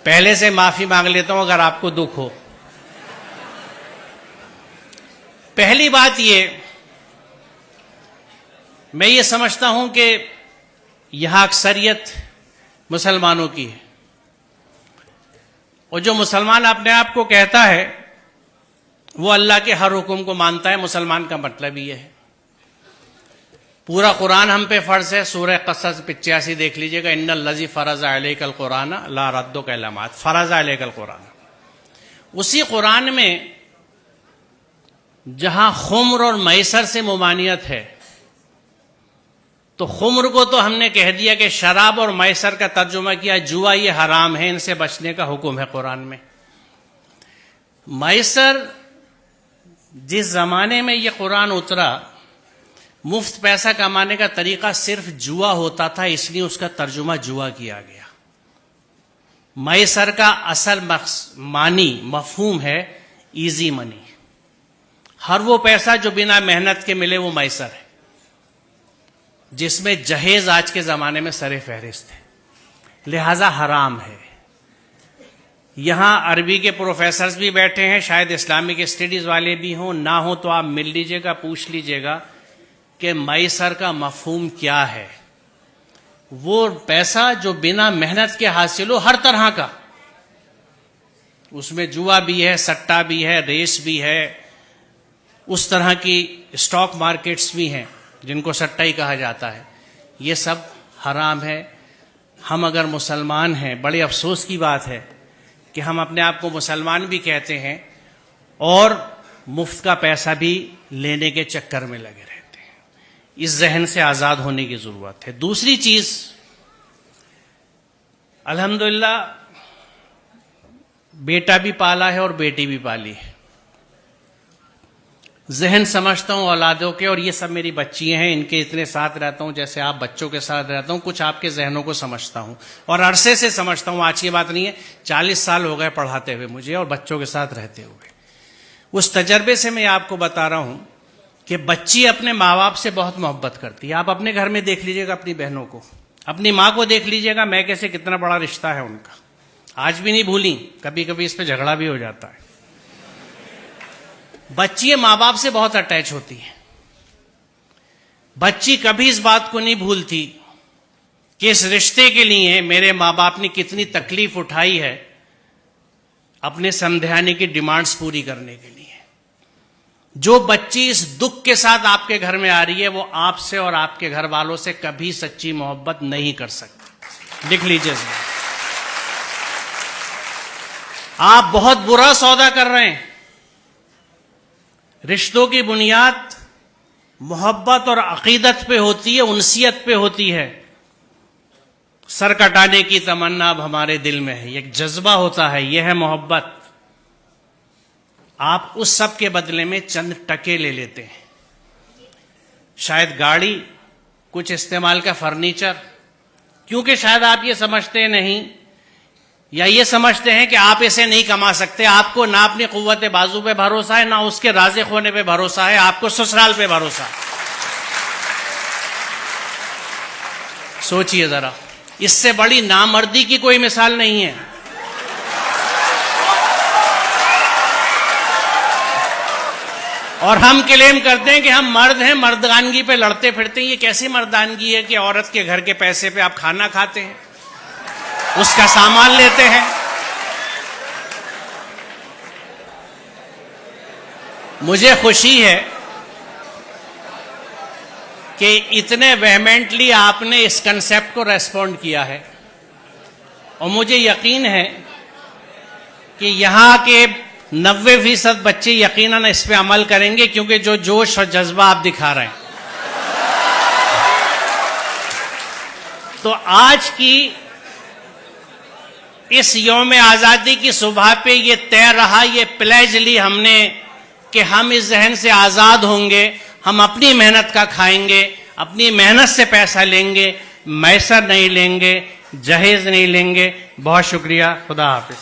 पहले से माफी मांग लेता हूं अगर आपको दुख हो। पहली बात मैं ये समझता हूं कि यहां अक्सरियत मुसलमानों की है, और जो मुसलमान अपने आप को कहता है वो अल्लाह के हर हुक्म को मानता है। मुसलमान का मतलब ये है। पूरा कुरान हम पे फर्ज है। सूरह क़सस 85 देख लीजिएगा, इन्नल लज़ी फ़रज़ अलैकल कुरान ला रद्दु कलमात फ़रज़ अलैकल कुरान। उसी कुरान में जहां खुम्र और मैसर से मुमानियत है, तो खुम्र को तो हमने कह दिया कि शराब, और मैसर का तर्जुमा किया जुआ, ये हराम है, इनसे बचने का हुक्म है कुरान में। मैसर, जिस जमाने में ये कुरान उतरा, मुफ्त पैसा कमाने का तरीका सिर्फ जुआ होता था, इसलिए उसका तर्जुमा जुआ किया गया। मैसर का असल मानी मफहूम है इजी मनी। हर वो पैसा जो बिना मेहनत के मिले वो मैसर है, जिसमें जहेज आज के जमाने में सरे फहरिस्त है, लिहाजा हराम है। यहां अरबी के प्रोफेसर्स भी बैठे हैं, शायद इस्लामिक स्टडीज वाले भी हों, ना हो तो आप मिल लीजिएगा, पूछ लीजिएगा कि मैसर का मफहूम क्या है। वो पैसा जो बिना मेहनत के हासिल हो, हर तरह का, उसमें जुआ भी है, सट्टा भी है, रेस भी है, उस तरह की स्टॉक मार्केट्स भी हैं जिनको सट्टा ही कहा जाता है। ये सब हराम है। हम अगर मुसलमान हैं, बड़े अफसोस की बात है कि हम अपने आप को मुसलमान भी कहते हैं और मुफ्त का पैसा भी लेने के चक्कर में लगे रहते हैं। इस जहन से आज़ाद होने की ज़रूरत है। दूसरी चीज़, अल्हम्दुलिल्लाह बेटा भी पाला है और बेटी भी पाली है। जहन समझता हूं औलादों के, और ये सब मेरी बच्चियां हैं, इनके इतने साथ रहता हूं जैसे आप बच्चों के साथ रहता हूं। कुछ आपके जहनों को समझता हूं और अरसे से समझता हूं, आज की बात नहीं है। 40 साल हो गए पढ़ाते हुए मुझे और बच्चों के साथ रहते हुए। उस तजर्बे से मैं आपको बता रहा हूं कि बच्ची अपने माँ बाप से बहुत मोहब्बत करती है। आप अपने घर में देख लीजिएगा, अपनी बहनों को, अपनी माँ को देख लीजिएगा, मैं कैसे, कितना बड़ा रिश्ता है उनका, आज भी नहीं भूली। कभी कभी इस पर झगड़ा भी हो जाता है। बच्ची माँ बाप से बहुत अटैच होती है। बच्ची कभी इस बात को नहीं भूलती कि इस रिश्ते के लिए मेरे माँ बाप ने कितनी तकलीफ उठाई है अपने समझाने की डिमांड्स पूरी करने के लिए। जो बच्ची इस दुख के साथ आपके घर में आ रही है, वो आपसे और आपके घर वालों से कभी सच्ची मोहब्बत नहीं कर सकती। लिख लीजिए, आप बहुत बुरा सौदा कर रहे हैं। रिश्तों की बुनियाद मोहब्बत और अकीदत पे होती है, उनसियत पे होती है। सर कटाने की तमन्ना अब हमारे दिल में है, एक जज्बा होता है, यह है मोहब्बत। आप उस सब के बदले में चंद टके ले लेते हैं, शायद गाड़ी, कुछ इस्तेमाल का फर्नीचर, क्योंकि शायद आप ये समझते नहीं या ये समझते हैं कि आप इसे नहीं कमा सकते। आपको ना अपनी कुव्वत बाजू पे भरोसा है, ना उसके राज़िक होने पे भरोसा है, आपको ससुराल पे भरोसा है। सोचिए जरा, इससे बड़ी नामर्दी की कोई मिसाल नहीं है। और हम क्लेम करते हैं कि हम मर्द हैं, मर्दानगी पे लड़ते फिरते हैं। ये कैसी मर्दानगी है कि औरत के घर के पैसे पे आप खाना खाते हैं, उसका सामान लेते हैं। मुझे खुशी है कि इतने वेहमेंटली आपने इस कंसेप्ट को रेस्पॉन्ड किया है, और मुझे यकीन है कि यहां के 90% बच्चे यकीनन इस पे अमल करेंगे, क्योंकि जो जोश और जज्बा आप दिखा रहे हैं। तो आज की इस यौम आज़ादी की सुबह पे ये तय रहा, ये प्लेज ली हमने कि हम इस जहन से आज़ाद होंगे, हम अपनी मेहनत का खाएंगे, अपनी मेहनत से पैसा लेंगे, मैसर नहीं लेंगे, जहेज नहीं लेंगे। बहुत शुक्रिया, खुदा हाफिज।